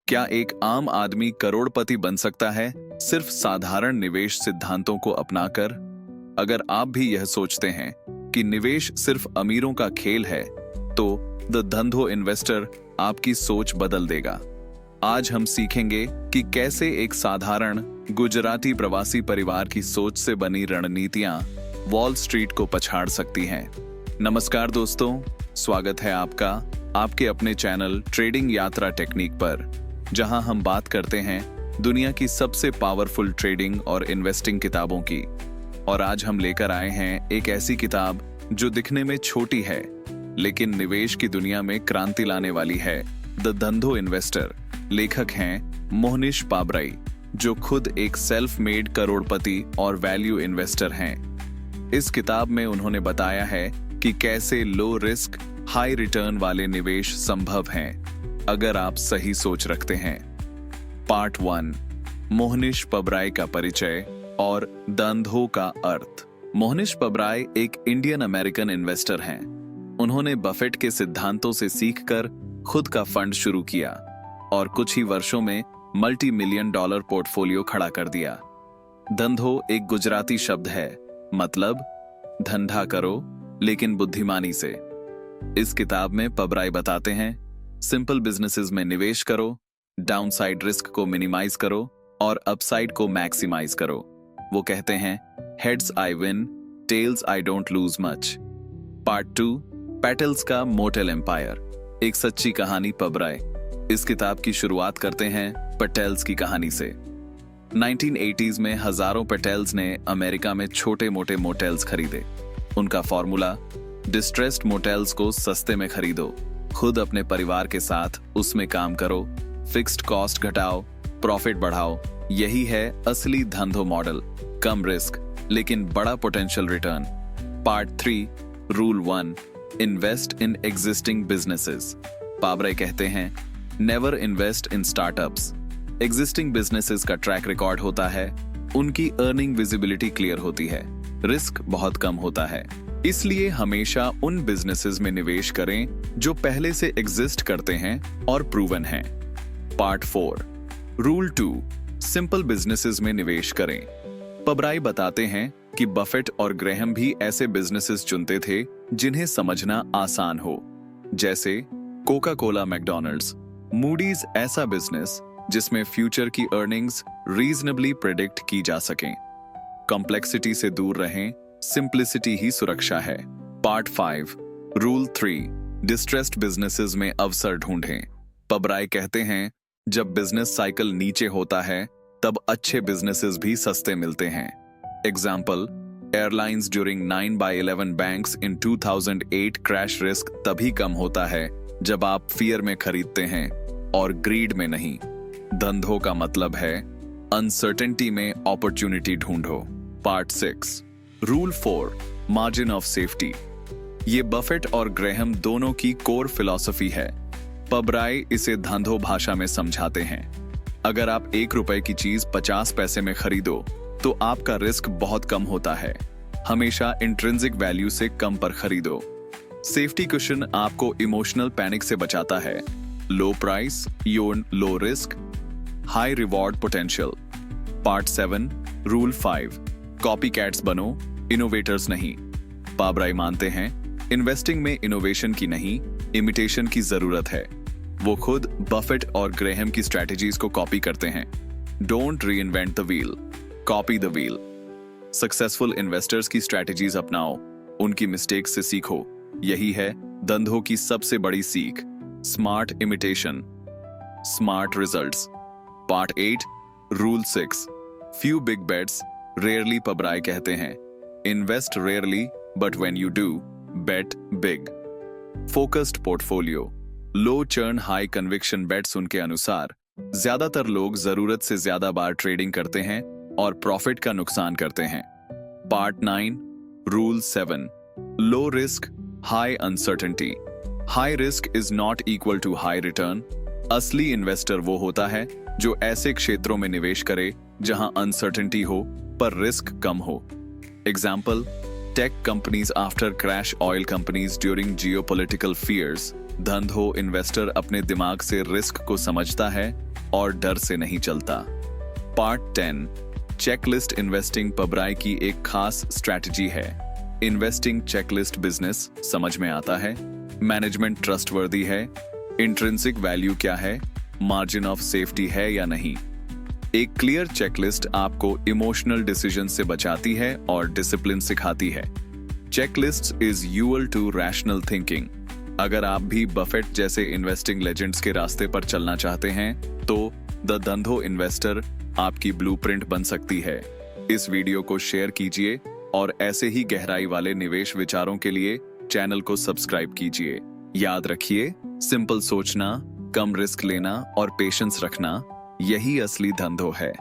क्या एक आम आदमी करोड़पति बन सकता है सिर्फ साधारण निवेश सिद्धांतों को अपनाकर? अगर आप भी यह सोचते हैं कि निवेश सिर्फ अमीरों का खेल है, तो द धंधो इन्वेस्टर आपकी सोच बदल देगा। आज हम सीखेंगे कि कैसे एक साधारण गुजराती प्रवासी परिवार की सोच से बनी रणनीतियां वॉल स्ट्रीट को पछाड़ सकती हैं। नमस्कार दोस्तों, स्वागत है आपका आपके अपने चैनल ट्रेडिंग यात्रा टेक्निक पर, जहां हम बात करते हैं दुनिया की सबसे पावरफुल ट्रेडिंग और इन्वेस्टिंग किताबों की। और आज हम लेकर आए हैं एक ऐसी किताब जो दिखने में छोटी है लेकिन निवेश की दुनिया में क्रांति लाने वाली है। द धंधो इन्वेस्टर। लेखक हैं मोहनीश पाबराई, जो खुद एक सेल्फ मेड करोड़पति और वैल्यू इन्वेस्टर हैं। इस किताब में उन्होंने बताया है कि कैसे लो रिस्क हाई रिटर्न वाले निवेश संभव हैं अगर आप सही सोच रखते हैं। पार्ट 1, मोहनीश पाबराई का परिचय और धंधो का अर्थ। मोहनीश पाबराई एक इंडियन अमेरिकन इन्वेस्टर हैं। उन्होंने बफेट के सिद्धांतों से सीखकर खुद का फंड शुरू किया और कुछ ही वर्षों में मल्टी $1 मिलियन पोर्टफोलियो खड़ा कर दिया। धंधो एक गुजराती शब्द है, मतलब धंधा करो लेकिन बुद्धिमानी से। इस किताब में पाबराई बताते हैं, सिंपल बिजनेसेस में निवेश करो, डाउनसाइड रिस्क को मिनिमाइज करो और अपसाइड को मैक्सिमाइज करो। वो कहते हैं, heads I win, tails I don't lose much. Part 2, Patels का मोटेल एम्पायर। एक सच्ची कहानी पाबराई इस किताब की शुरुआत करते हैं पटेल्स की कहानी से। 1980s में हजारों पटेल्स ने अमेरिका में छोटे मोटे मोटेल्स खरीदे। उनका फॉर्मूला, डिस्ट्रेस्ड मोटेल्स को सस्ते में खरीदो, खुद अपने परिवार के साथ उसमें काम करो, फिक्स्ड कॉस्ट घटाओ, प्रॉफिट बढ़ाओ। यही है असली धंधो मॉडल। कम रिस्क लेकिन बड़ा potential return. Part 3, rule 1, invest in existing businesses. Pabrai कहते हैं, never invest in startups. Existing businesses का ट्रैक रिकॉर्ड होता है, उनकी अर्निंग विजिबिलिटी क्लियर होती है, रिस्क बहुत कम होता है। इसलिए हमेशा उन बिजनेसेस में निवेश करें जो पहले से एग्जिस्ट करते हैं और प्रूवन हैं। पार्ट 4, रूल 2, सिंपल बिजनेसेस में निवेश करें। पाबराई बताते हैं कि बफेट और ग्रेहम भी ऐसे बिजनेसेस चुनते थे जिन्हें समझना आसान हो, जैसे कोका कोला, मैकडॉनल्ड्स। मूडीज ऐसा बिजनेस जिसमें फ्यूचर की अर्निंग्स रीजनेबली प्रेडिक्ट की जा सकें। कॉम्प्लेक्सिटी से दूर रहें, सिंप्लिसिटी ही सुरक्षा है। पार्ट 5, रूल 3, डिस्ट्रेस्ड बिजनेसेस में अवसर ढूंढें। पाबराई कहते हैं, जब बिजनेस साइकिल नीचे होता है तब अच्छे बिजनेसेस भी सस्ते मिलते हैं। Example, airlines during 9/11 banks in 2008 crash risk तभी कम होता है जब आप फियर में खरीदते हैं और ग्रीड में नहीं। धंधों का मतलब है अनसर्टेनिटी में अपॉर्चुनिटी ढूंढो। Part 6, rule 4, margin of safety. ये बफेट और ग्रेहम दोनों की कोर फिलॉसफी है। पाबराई इसे धंधो भाषा में समझाते हैं, अगर आप ₹1 की चीज 50 पैसे में खरीदो तो आपका रिस्क बहुत कम होता है। हमेशा इंट्रिंसिक वैल्यू से कम पर खरीदो। सेफ्टी कुशन आपको इमोशनल पैनिक से बचाता है। लो प्राइस योन low risk, high reward potential. Part 7, rule 5, copy cats बनो, इनोवेटर्स नहीं। पाबराई मानते हैं, इन्वेस्टिंग में इनोवेशन की नहीं, इमिटेशन की जरूरत है। वो खुद बफेट और ग्रेहम की स्ट्रेटजीज को कॉपी करते हैं। डोंट री invent the wheel, copy the wheel. Successful investors की स्ट्रेटजीज अपनाओ, उनकी मिस्टेक्स से सीखो। यही है धंधों की सबसे बड़ी सीख। Smart imitation, smart results. Part 8, rule 6, few big bets rarely. Pabrai कहते हैं, invest rarely but when you do, bet big. Focused portfolio, low churn high conviction bets. उनके अनुसार ज्यादातर लोग जरूरत से ज्यादा बार ट्रेडिंग करते हैं और प्रॉफिट का नुकसान करते हैं। Part 9, rule 7, low risk high uncertainty. High risk is not equal to high return. असली इन्वेस्टर वो होता है जो ऐसे क्षेत्रों में निवेश करे जहां अनसर्टेनिटी हो पर रिस्क कम हो। Example, tech companies after crash, oil companies during geopolitical fears. Dhandho investor अपने दिमाग से रिस्क को समझता है और डर से नहीं चलता। पार्ट 10 चेकलिस्ट इन्वेस्टिंग पबराई की एक खास स्ट्रैटेजी है। इन्वेस्टिंग चेकलिस्ट बिजनेस समझ में आता है, मैनेजमेंट ट्रस्टवर्दी है, इंट्रिंसिक वैल्यू क्या है, मार्जिन ऑफ सेफ्टी है या नहीं। एक क्लियर चेकलिस्ट आपको इमोशनल डिसीजन से बचाती है और डिसिप्लिन सिखाती है। Checklist is your to rational thinking. अगर आप भी बफेट जैसे इन्वेस्टिंग लेजेंड्स के रास्ते पर चलना चाहते हैं तो द धंधो इन्वेस्टर आपकी ब्लूप्रिंट बन सकती है। इस वीडियो को शेयर कीजिए और ऐसे ही गहराई वाले निवेश विचारों के लिए चैनल को सब्सक्राइब कीजिए। याद रखिए, सिंपल सोचना, कम रिस्क लेना और पेशेंस रखना, यही असली धंधो है।